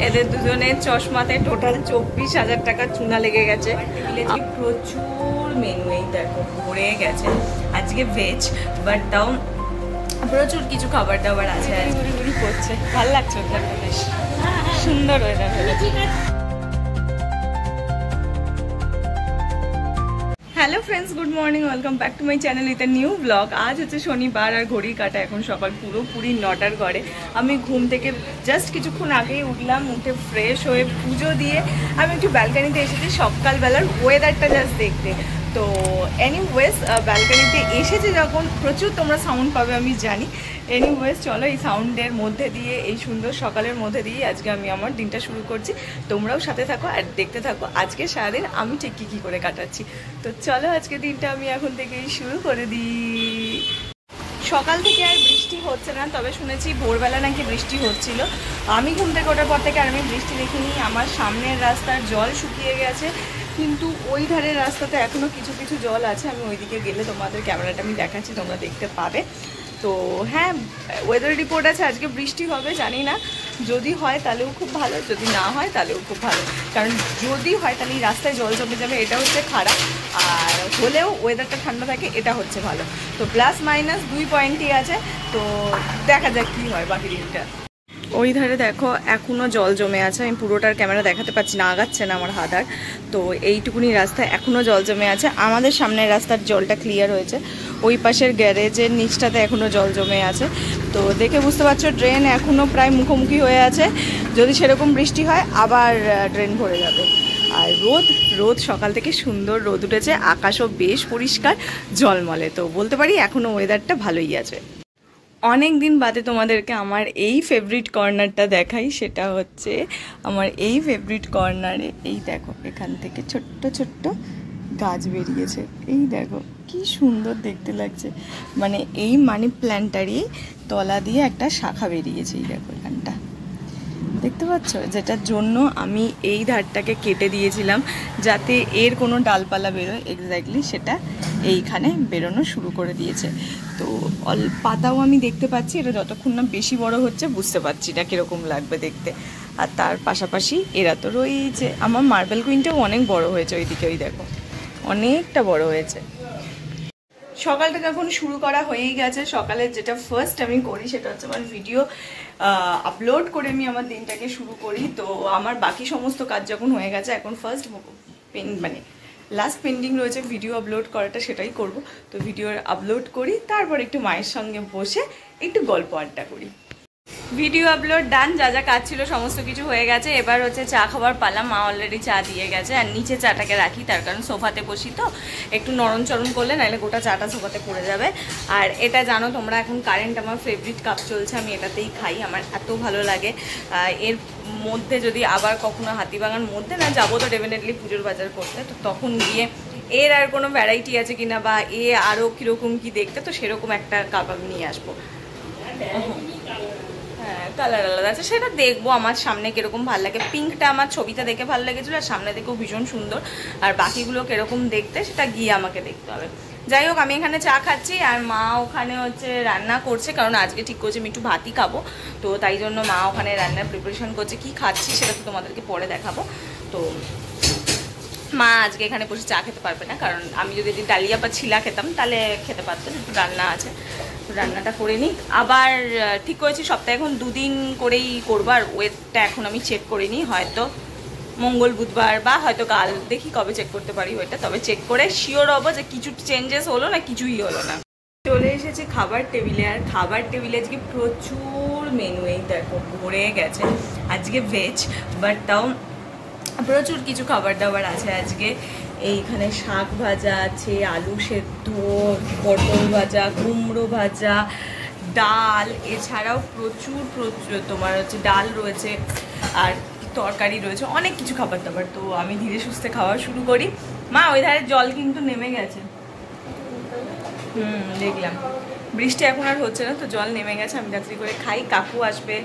এদের দুজনের চশমাতে টোটাল 24,000 টাকা চুনা লেগে গেছে। প্রচুর মেনু, এই দেখো ভরে গেছে। আজকে ভেজ, বাট তাও প্রচুর কিছু খাবার দাবার আছে। ঘুরি ঘুরি করছে, ভালো লাগছে ওখানে, বেশ সুন্দর ওয়েদার হয়েছে। Hello friends, good morning, welcome back to my channel with a new blog. আজ হচ্ছে শনিবার আর ঘড়ির কাটা এখন সকাল পুরোপুরি 9টার ঘরে। আমি ঘুম থেকে জাস্ট কিছুক্ষণ আগেই উঠলাম, উঠে ফ্রেশ হয়ে পুজো দিয়ে আমি একটু ব্যালকানিতে এসেছি সকালবেলার ওয়েদারটা জাস্ট দেখতে। তো এনিওয়েজ ব্যালকানিতে এসেছে যখন প্রচুর তোমরা সাউন্ড পাবে আমি জানি। এনিওয়েজ চলো এই সাউন্ডের মধ্যে দিয়ে, এই সুন্দর সকালের মধ্যে দিয়ে আজকে আমি আমার দিনটা শুরু করছি। তোমরাও সাথে থাকো আর দেখতে থাকো আজকে সারাদিন আমি ঠিক কী করে কাটাচ্ছি। তো চলো আজকে দিনটা আমি এখন থেকেই শুরু করে দিই। সকাল থেকে আর বৃষ্টি হচ্ছে না, তবে শুনেছি ভোরবেলা নাকি বৃষ্টি হচ্ছিল। আমি ঘুম থেকে ওঠার পর থেকে আর আমি বৃষ্টি দেখিনি। আমার সামনের রাস্তার জল শুকিয়ে গেছে, কিন্তু ওই ধারের রাস্তাতে এখনও কিছু কিছু জল আছে। আমি ওইদিকে গেলে তোমাদের ক্যামেরাটা আমি দেখাচ্ছি, তোমরা দেখতে পাবে। তো হ্যাঁ, ওয়েদার রিপোর্ট আছে আজকে বৃষ্টি হবে, জানি না। যদি হয় তাহলেও খুব ভালো, যদি না হয় তাহলেও খুব ভালো। কারণ যদি হয় তাহলে এই রাস্তায় জল জমে যাবে, এটা হচ্ছে খারাপ। আর হলেও ওয়েদারটা ঠান্ডা থাকে, এটা হচ্ছে ভালো। তো প্লাস মাইনাস 2 পয়েন্টই আছে। তো দেখা যাক কী হয় বাকি দিনটা। ওই ধারে দেখো এখনও জল জমে আছে। আমি পুরোটার ক্যামেরা দেখাতে পাচ্ছি না, আগাচ্ছে না আমার হাত আর। তো এইটুকুনি রাস্তায় এখনও জল জমে আছে। আমাদের সামনের রাস্তার জলটা ক্লিয়ার হয়েছে, ওই পাশের গ্যারেজের নিচটাতে এখনও জল জমে আছে। তো দেখে বুঝতে পারছো ড্রেন এখনও প্রায় মুখোমুখি হয়ে আছে। যদি সেরকম বৃষ্টি হয় আবার ড্রেন ভরে যাবে। আর রোদ সকাল থেকে সুন্দর রোদ উঠেছে, আকাশও বেশ পরিষ্কার ঝলমলে। তো বলতে পারি এখনও ওয়েদারটা ভালোই আছে। অনেক দিন বাদে তোমাদেরকে আমার এই ফেভারিট কর্নারটা দেখাই। সেটা হচ্ছে আমার এই ফেভারিট কর্নারে এই দেখো এখান থেকে ছোট্ট ছোট্ট গাছ বেরিয়েছে। এই দেখো কি সুন্দর দেখতে লাগছে। মানে এই মানি প্ল্যান্টারই তলা দিয়ে একটা শাখা বেরিয়েছে। এই দেখো এখানটা দেখতে পাচ্ছ, যেটার জন্য আমি এই ধারটাকে কেটে দিয়েছিলাম যাতে এর কোনো ডালপালা বেরোয়। এক্স্যাক্টলি সেটা এইখানে বেরোনো শুরু করে দিয়েছে। তো পাতাও আমি দেখতে পাচ্ছি। এটা যতক্ষণ না বেশি বড় হচ্ছে বুঝতে পারছি না কীরকম লাগবে দেখতে। আর তার পাশাপাশি এরা তো রয়েছে। আমার মার্বেল কুইনটাও অনেক বড় হয়েছে, ওইদিকে ওই দেখো অনেকটা বড় হয়েছে। সকালটা যখন শুরু করা হয়েই গেছে, সকালে যেটা ফার্স্ট আমি করি সেটা হচ্ছে আমার ভিডিও আপলোড করে আমি আমার দিনটাকে শুরু করি। তো আমার বাকি সমস্ত কাজ যখন হয়ে গেছে, এখন ফার্স্ট লাস্ট পেন্ডিং রয়েছে ভিডিও আপলোড করাটা, সেটাই করব। তো ভিডিও আপলোড করি, তারপর একটু মায়ের সঙ্গে বসে একটু গল্প আড্ডা করি। ভিডিও আপলোড ডান, যা যা কাজ ছিল সমস্ত কিছু হয়ে গেছে। এবার হচ্ছে চা খাবার পালা। মা অলরেডি চা দিয়ে গেছে। আর নিচে চাটাকে রাখি, তার কারণ সোফাতে বসি তো একটু নরম চরম করলে নাহলে গোটা চাটা সোফাতে পড়ে যাবে। আর এটা জানো তোমরা, এখন কারেন্ট আমার ফেভারিট কাপ চলছে, আমি এটাতেই খাই, আমার এত ভালো লাগে। এর মধ্যে যদি আবার কখনো হাতিবাগান মধ্যে না যাবো, তো ডেফিনেটলি পুজোর বাজার করতে, তো তখন গিয়ে এর আর কোনো ভ্যারাইটি আছে কিনা বা এ আরও কীরকম কী দেখতে, তো সেরকম একটা কাপ আমি নিয়ে আসবো। হ্যাঁ, কালার আলাদা আছে, সেটা দেখবো আমার সামনে কিরকম ভালো লাগে। পিঙ্কটা আমার ছবিটা দেখে ভালো লেগেছিলো, আর সামনে দেখেও ভীষণ সুন্দর। আর বাকিগুলো কিরকম দেখতে সেটা গিয়ে আমাকে দেখতে হবে। যাই হোক, আমি এখানে চা খাচ্ছি আর মা ওখানে হচ্ছে রান্না করছে, কারণ আজকে ঠিক করছে আমি একটু ভাতই খাবো। তো তাই জন্য মা ওখানে রান্নার প্রিপারেশন করছে। কি খাচ্ছি সেটা তো তোমাদেরকে পরে দেখাবো। তো মা আজকে এখানে বসে চা খেতে পারবে না, কারণ আমি যদি ডালিয়া বা ছিলা খেতাম তাহলে খেতে পারতো, একটু রান্না আছে, তো রান্নাটা করে নিই। আবার ঠিক করেছি সপ্তাহে এখন 2 দিন করেই করবো। আর ওয়েটটা এখন আমি চেক করে নিই, হয়তো মঙ্গল বুধবার বা হয়তো কাল, দেখি কবে চেক করতে পারি ওইটা। তবে চেক করে শিওর হবো যে কিছু চেঞ্জেস হলো না, কিছুই হলো না। চলে এসেছি খাবার টেবিলে। আর খাবার টেবিলে আজকে প্রচুর মেনু, এই দেখো ভরে গেছে। আজকে ভেজ, বাট তাও প্রচুর কিছু খাবার দাবার আছে আজকে। এইখানে শাক ভাজা আছে, আলু সেদ্ধ, পটল ভাজা, কুমড়ো ভাজা, ডাল, এছাড়াও প্রচুর তোমার হচ্ছে ডাল রয়েছে, আর তরকারি রয়েছে, অনেক কিছু খাবার দাবার। তো আমি ধীরে সুস্থে খাওয়া শুরু করি। মা ওই ধারে জল কিন্তু নেমে গেছে। দেখলাম বৃষ্টি এখন আর হচ্ছে না, তো জল নেমে গেছে। আমি রাত্রি করে খাই। কাকু আসবে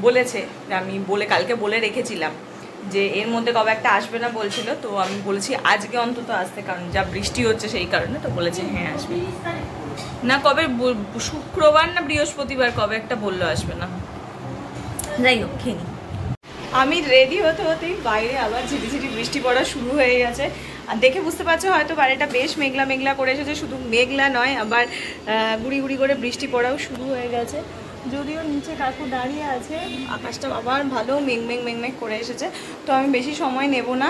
বলেছে, আমি কালকে বলে রেখেছিলাম যে এর মধ্যে কবে একটা আসবে না বলছিল। তো আমি বলেছি আজকে অন্তত আসতে, কারণ যা বৃষ্টি হচ্ছে সেই কারণে। তো বলেছে হ্যাঁ আসবে না, কবে শুক্রবার না বৃহস্পতিবার কবে একটা বললো আসবে না। যাই হোক খেয়ে নি। আমি রেডি হতে হতেই বাইরে আবার ঝিরিঝিরি বৃষ্টি পড়া শুরু হয়ে গেছে। আর দেখে বুঝতে পারছো হয়তো বাইরেটা বেশ মেঘলা মেঘলা করে এসেছে, শুধু মেঘলা নয় আবার গুড়ি গুড়ি করে বৃষ্টি পড়াও শুরু হয়ে গেছে। যদিও নিচে কাকু দাঁড়িয়ে আছে, আকাশটা আবার ভালো মেঘ করে এসেছে। তো আমি বেশি সময় নেব না,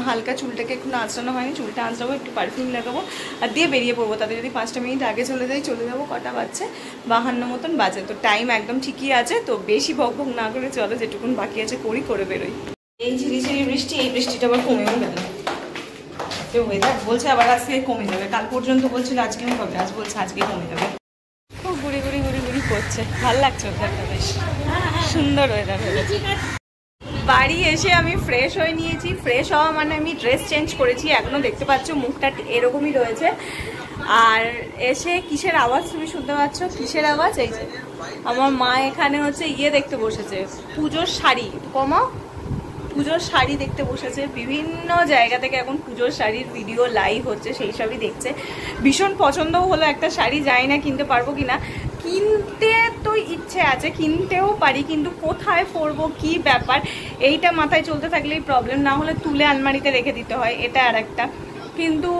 হালকা চুলটাকে একটু আঁচড়ানো হয়নি, চুলটা আঁচড়াবো, একটু পারফিউম লাগাবো আর দিয়ে বেরিয়ে পড়বো। তাতে যদি 5টা মিনিট আগে চলে যাবো। কটা বাজছে? 52 মতন বাজে। তো টাইম একদম ঠিকই আছে। তো বেশি বকবক না করে চলো, যেটুকুন বাকি আছে করে বেরোই। এই ঝিরিঝিরি বৃষ্টি, এই বৃষ্টিটা আবার কমেও গেল। ওয়েদার বলছে আবার আজকে কমে যাবে, কাল পর্যন্ত বলছিল আজকেও হবে, আজ বলছে আজকে কমে যাবে। খুব ঘুরি করছে, ভালো লাগছে ওয়েদারটা, বেশ সুন্দর ওয়েদার হয়েছে। বাড়ি এসে আমি ফ্রেশ হয়ে নিয়েছি। ফ্রেশ হওয়া মানে আমি ড্রেস চেঞ্জ করেছি, এখনো দেখতে পাচ্ছ মুখটা এরকমই রয়েছে। আর এসে কিসের আওয়াজ তুমি শুনতে পাচ্ছ? কিসের আওয়াজ? এই যে আমার মা এখানে হচ্ছে দেখতে বসেছে, পুজোর শাড়ি পুজোর শাড়ি দেখতে বসেছে। বিভিন্ন জায়গা থেকে এখন পুজোর শাড়ির ভিডিও লাইভ হচ্ছে, সেই সবই দেখছে। ভীষণ পছন্দও হলো একটা শাড়ি, জানি না কিনতে পারবো কিনা। কিনতে তো ইচ্ছে আছে, কিনতেও পারি, কিন্তু কোথায় পরবো কি ব্যাপার এইটা মাথায় চলতে থাকলেই প্রবলেম। না হলে তুলে আলমারিতে রেখে দিতে হয়, এটা আর একটা। কিন্তু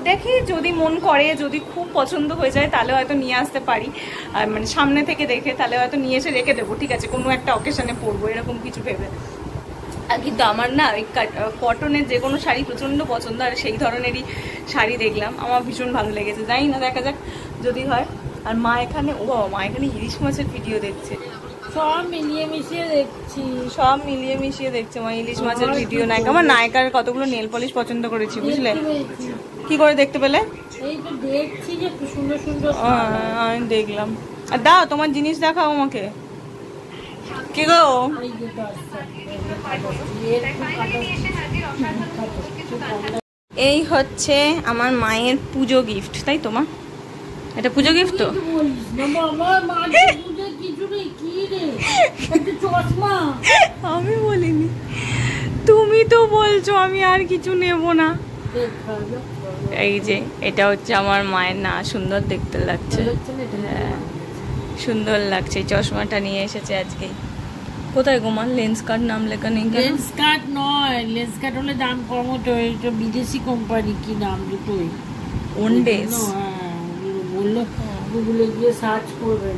দেখি যদি মন করে, যদি খুব পছন্দ হয়ে যায় তাহলে হয়তো নিয়ে আসতে পারি। আর মানে সামনে থেকে দেখে তাহলে হয়তো নিয়ে এসে রেখে দেবো, ঠিক আছে কোনো একটা অকেশনে পরবো এরকম কিছু ভেবে। কিন্তু আমার না ওই কটনের যে কোনো শাড়ি প্রচণ্ড পছন্দ, আর সেই ধরনেরই শাড়ি দেখলাম, আমার ভীষণ ভালো লেগেছে। জানি না, দেখা যাক যদি হয়। আর মা এখানে মা এখানে ইলিশ মাছের ভিডিও দেখছে, সব মিলিয়ে মিশিয়ে দেখছে মা ইলিশ মাছের ভিডিও। নায়িকা আমার নায়িকার কতগুলো নেল পলিশ পছন্দ করেছি, বুঝলে? কি করে দেখতে পেলে? আমি দেখলাম। আর দাও তোমার জিনিস দেখাও আমাকে। কি গো? এই হচ্ছে আমার মায়ের পুজো গিফট, তাই তো মা? এটা পুজো গিফট তো? আমি বলিনি, তুমি তো বলছো, আমি আর কিছু নেব না। এই যে এটা হচ্ছে আমার মায়ের, না সুন্দর দেখতে লাগছে, হ্যাঁ সুন্দর লাগছে। চশমাটা নিয়ে এসেছে আজকে। কোথায় গোমান লেন্স কার্ড নাম লেখা নেই? লেন্স কার্ড নয়, লেন্স কার্ড হলে দাম কম হতো, এটা বিদেশি কোম্পানি, কি নাম দুটোই ওনডেস। বললো গুগলে গিয়ে সার্চ করবেন।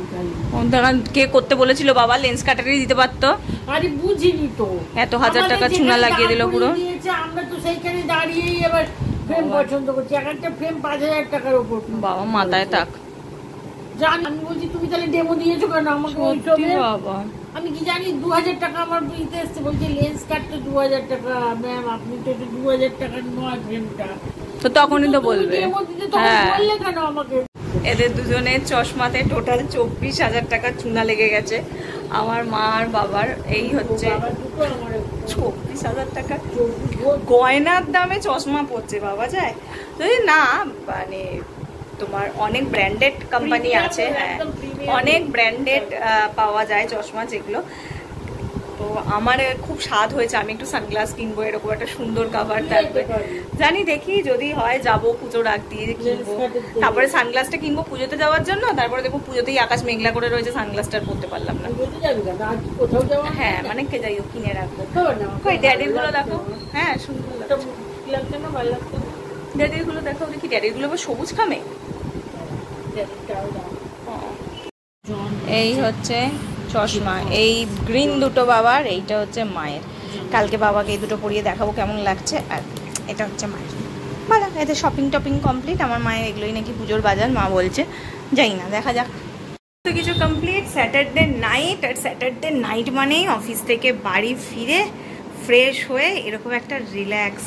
কে করতে বলেছিল বাবা? লেন্স কাটারই দিতে পারতো। আরে বুঝিনি তো, এত 1000 টাকা চুনা লাগিয়ে দিল পুরো। আমরা তো সেইখানে দাঁড়িয়েই এবার ফ্রেম পছন্দ করছি, একটা ফ্রেম 5000 টাকার উপর। বাবা মাথায় থাক, জানি। আমি বলছি তুমি তাহলে ডেমো দিয়েছো কেন আমাকে? বাবা আমি কি জানি 2000 টাকা আমার দিতে এসছে, বলছে লেন্স কাট তো 2000 টাকা। ম্যাম আপনি তো 2000 টাকা নয় ফ্রেমটা, তো তখনই তো বলবে। হ্যাঁ বললে কেন আমাকে? এদের দুজনের চশমাতে টোটাল 24,000 টাকা চুনা লেগে গেছে, আমার মা আর বাবার। এই হচ্ছে 24,000 টাকা গয়নার দামে চশমা পড়ছে, বাবা যায় যদি না। মানে তোমার অনেক ব্র্যান্ডেড কোম্পানি আছে, হ্যাঁ অনেক ব্র্যান্ডেড পাওয়া যায় চশমা যেগুলো। তো আমার খুব স্বাদ হয়েছে, আমি একটু সানগ্লাস কিনবো, এরকম একটা সুন্দর কাভার থাকবে। জানি দেখি যদি হয়, যাবো পুজোর আগ দিয়ে কিনবো, তারপরে সানগ্লাসটা কিনবো পুজোতে যাওয়ার জন্য। তারপরে দেখবো পুজোতেই আকাশ মেঘলা করে রয়েছে, সানগ্লাসটা পরতে পারলাম না। হ্যাঁ মানে কে যাই হোক কিনে রাখবো। ওই ড্যাডির গুলো দেখো, হ্যাঁ সুন্দর লাগছে না? ভালো লাগছে ড্যাডির গুলো দেখো, দেখি ড্যাডির গুলো সবুজ খামে। এই হচ্ছে চশমা, এই গ্রিন দুটো বাবার, এইটা হচ্ছে মায়ের। কালকে বাবাকে এই দুটো পরিয়ে দেখাবো কেমন লাগছে। আর এটা হচ্ছে মায়ের। ভালো, এতে শপিং টপিং কমপ্লিট। আমার মায়ের এগুলোই নাকি পুজোর বাজার, মা বলছে, যাই না দেখা যাক। তো কিছু কমপ্লিট। স্যাটারডে নাইট, আর স্যাটারডে নাইট মানেই অফিস থেকে বাড়ি ফিরে ফ্রেশ হয়ে এরকম একটা রিল্যাক্স।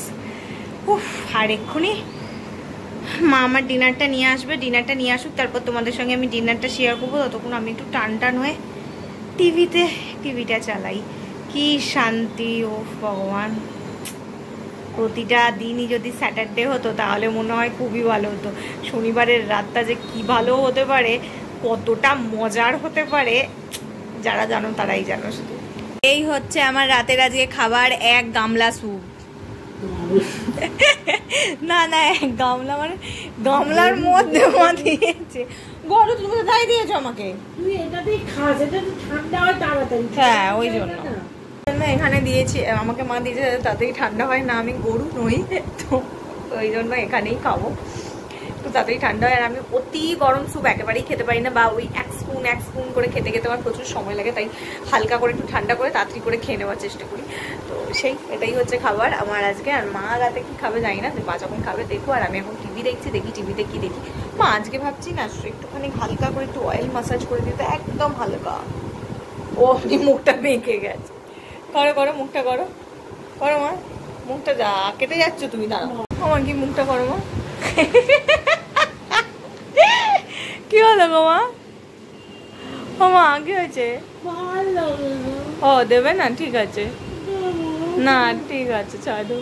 উফ, আর এক্ষুনি মা আমার ডিনারটা নিয়ে আসবে, ডিনারটা নিয়ে আসুক, তারপর তোমাদের সঙ্গে আমি ডিনারটা শেয়ার করবো। ততক্ষণ আমি একটু টান হয়ে টিভিটা চালাই। কি শান্তি, ও ভগবান। প্রতিটা দিনই যদি স্যাটারডে হতো তাহলে মনে হয় খুবই ভালো হতো। শনিবারের রাতটা যে কি ভালো হতে পারে, কতটা মজার হতে পারে, যারা জানো তারাই জানো শুধু। এই হচ্ছে আমার রাতের আজকে খাবার, 1 গামলা স্যুপ। না এক গামলা, মানে গামলার মধ্যে মা দিয়েছে। গরু তুমি কোথায় দিয়েছো আমাকে? তুই এটাতেই খাস, এটা তো ঠান্ডা হয় তাড়াতাড়ি। হ্যাঁ ওই জন্য। এখানে দিয়েছি, আমাকে মা দিয়েছে তাড়াতাড়ি ঠান্ডা হয় না, আমি গরু নই, তো ওই জন্য এখানেই খাবো, তো তাড়াতাড়ি ঠান্ডা হয়। আর আমি অতি গরম স্যুপ একেবারেই খেতে পারি না, বা ওই এক স্পুন করে খেতে খেতে আমার প্রচুর সময় লাগে, তাই হালকা করে একটু ঠান্ডা করে তাড়াতাড়ি করে খেয়ে নেওয়ার চেষ্টা করি। তো এটাই হচ্ছে খাবার আমার আজকে। আর মা রাতে কি খাবে জানি না, মা যখন খাবে দেখবো। আর আমি এখন টিভি দেখছি, টিভিতে কি দেখি। মা আজকে ভাবছি না একটুখানি হালকা করে একটু অয়েল মাসাজ করে দিতে, একদম হালকা। ও আপনি মুখটা বেঁকে গেছে, করো মুখটা করো মা, মুখটা যা কেটে যাচ্ছ তুমি, দাঁড়াও আমার কি মুখটা করো মা। কি হলো গো মা? ও মা কি হয়েছে? ও দেবে না, ঠিক আছে না, ঠিক আছে ছাড়ো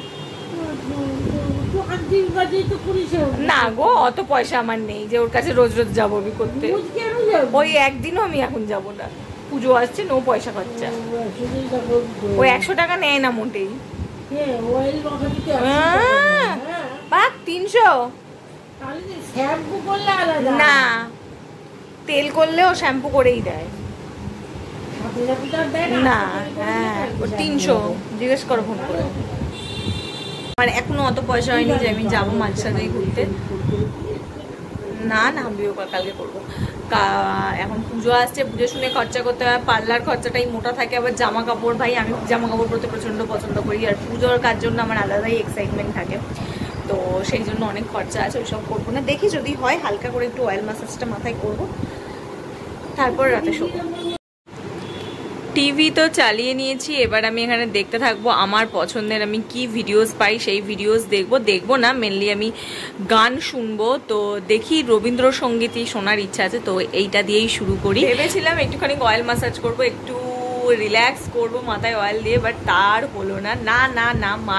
না গো, অত পয়সা আমার নেই যে ওর কাছে রোজ রোজ যাবো আমি করতে। ওই একদিনও আমি এখন যাব না, পুজো আসছে, নো পয়সা খরচা। ওই 100 টাকা নেয় না মোটেই, 300 না, তেল করলেও শ্যাম্পু করেই দেয় না। হ্যাঁ 300, জিজ্ঞেস করো ফোন করে। আমার এখনো অত পয়সা হয়নি যে আমি যাবো মাঝে সাথে ঘুরতে, না আমিও কালকে করবো। এখন পুজো আসছে, পুজো শুনে খরচা করতে হয়, পার্লার খরচাটাই মোটা থাকে, আবার জামা কাপড়, ভাই আমি জামা কাপড় পরতে প্রচণ্ড পছন্দ করি, আর পুজোর কাজ জন্য আমার আলাদাই এক্সাইটমেন্ট থাকে, তো সেই জন্য অনেক খরচা আছে, ওইসব করবো না। দেখি যদি হয় হালকা করে একটু অয়েল ম্যাসাজটা মাথায় করবো, তারপর রাতে শোবো। টিভি তো চালিয়ে নিয়েছি, এবার আমি এখানে দেখতে থাকবো আমার পছন্দের, আমি কি ভিডিওস পাই সেই ভিডিওস দেখবো না, মেনলি আমি গান শুনবো। তো দেখি রবীন্দ্রসঙ্গীতই শোনার ইচ্ছা আছে, তো এইটা দিয়েই শুরু করি। ভেবেছিলাম একটুখানি অয়েল ম্যাসাজ করবো, একটু রিল্যাক্স করবো মাথায় অয়েল দিয়ে, বাট তার হলো না, মা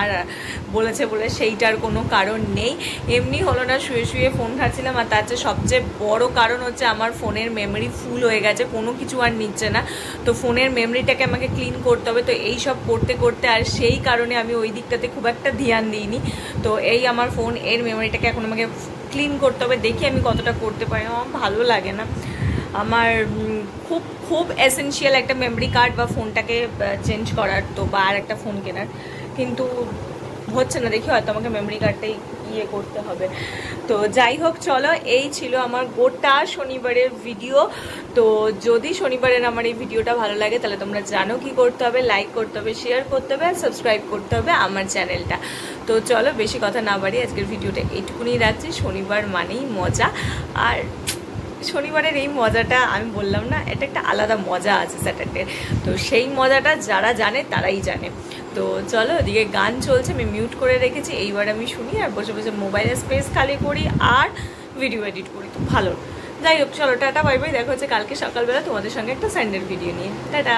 বলেছে বলে সেইটার কোনো কারণ নেই, এমনি হলো না। শুয়ে ফোন ঘাটছিলাম, আর তার চেয়ে সবচেয়ে বড় কারণ হচ্ছে আমার ফোনের মেমোরি ফুল হয়ে গেছে, কোনো কিছু আর নিচ্ছে না, তো ফোনের মেমোরিটাকে আমাকে ক্লিন করতে হবে। তো এই সব করতে আর সেই কারণে আমি ওই দিকটাতে খুব একটা ধ্যান দিইনি। তো এই আমার ফোন এর মেমোরিটাকে এখন আমাকে ক্লিন করতে হবে, দেখি আমি কতটা করতে পারি। আমার ভালো লাগে না, আমার খুব এসেনশিয়াল একটা মেমোরি কার্ড বা ফোনটাকে চেঞ্জ করার, তো বা আর একটা ফোন কেনার, কিন্তু হচ্ছে না, দেখি হয়তো আমাকে মেমোরি কার্ডটাই করতে হবে। তো যাই হোক, চলো এই ছিল আমার গোটা শনিবারের ভিডিও। তো যদি শনিবারের আমার এই ভিডিওটা ভালো লাগে তাহলে তোমরা জানো কি করতে হবে, লাইক করতে হবে, শেয়ার করতে হবে, আর সাবস্ক্রাইব করতে হবে আমার চ্যানেলটা। তো চলো বেশি কথা না বাড়ি, আজকের ভিডিওটা এইটুকুনি রাখছি। শনিবার মানেই মজা, আর শনিবারের এই মজাটা আমি বললাম না, এটা একটা আলাদা মজা আছে স্যাটারডে, তো সেই মজাটা যারা জানে তারাই জানে। তো চলো, ওদিকে গান চলছে, আমি মিউট করে রেখেছি, এইবার আমি শুনি আর বসে বসে মোবাইলের স্পেস খালি করি আর ভিডিও এডিট করি, তো ভালো। যাই হোক, চলো টাটা বাই বাই, দেখা হচ্ছে কালকে সকালবেলা তোমাদের সঙ্গে একটা সানডের ভিডিও নিয়ে। টাটা।